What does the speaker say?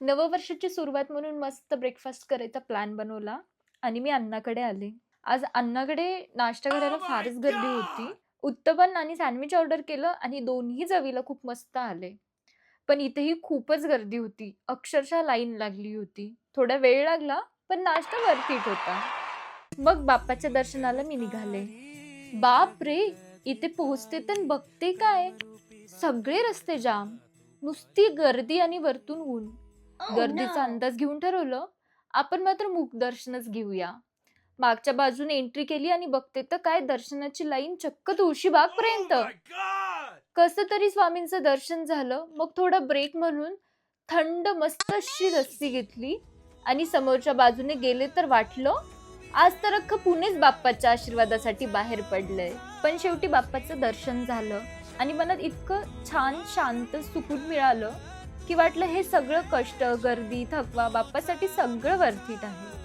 नववर्षाची सुरुवात म्हणून मस्त ब्रेकफास्ट करायचा प्लॅन बनवला आणि मी अण्णाकडे आले. आज अण्णाकडे नाश्ता करायला Oh my फारच गर्दी होती. God! उत्तपन आणि सँडविच ऑर्डर केलं आणि दोन्ही चवीला खूप मस्त आले. पण इथेही खूपच गर्दी होती. अक्षरशः लाईन लागली होती. थोडा वेळ लागला, पण नाश्ता वर्थ इट होता. मग बाप्पाच्या दर्शनाला मी निघाले. बापरे! इथे पोहोचते तर बघते काय, सगळे रस्ते जाम. नुसती गर्दी आणि वरतून ऊन. Oh गर्दीचा no! अंदाज घेऊन ठरवलं, आपण मात्र मुखदर्शनच घेऊया. मागच्या बाजूने एंट्री केली आणि बघते तर काय दर्शनाची लाईन चक्क Oh तुळशीबागपर्यंत. my God! कसं तरी स्वामींचं दर्शन झालं. मग थोडा ब्रेक म्हणून थंड मस्त अशी लस्सी घेतली आणि समोरच्या बाजूने गेले तर वाटलं, आज तर अख्खं पुणेच बाप्पाच्या आशीर्वादासाठी बाहेर पडलंय. पण शेवटी बाप्पाचं दर्शन झालं आणि मनात इतकं छान शांत सुकून मिळालं, की वाटलं हे सगळं कष्ट, गर्दी, थकवा बाप्पासाठी सगळं वर्थ इट आहे.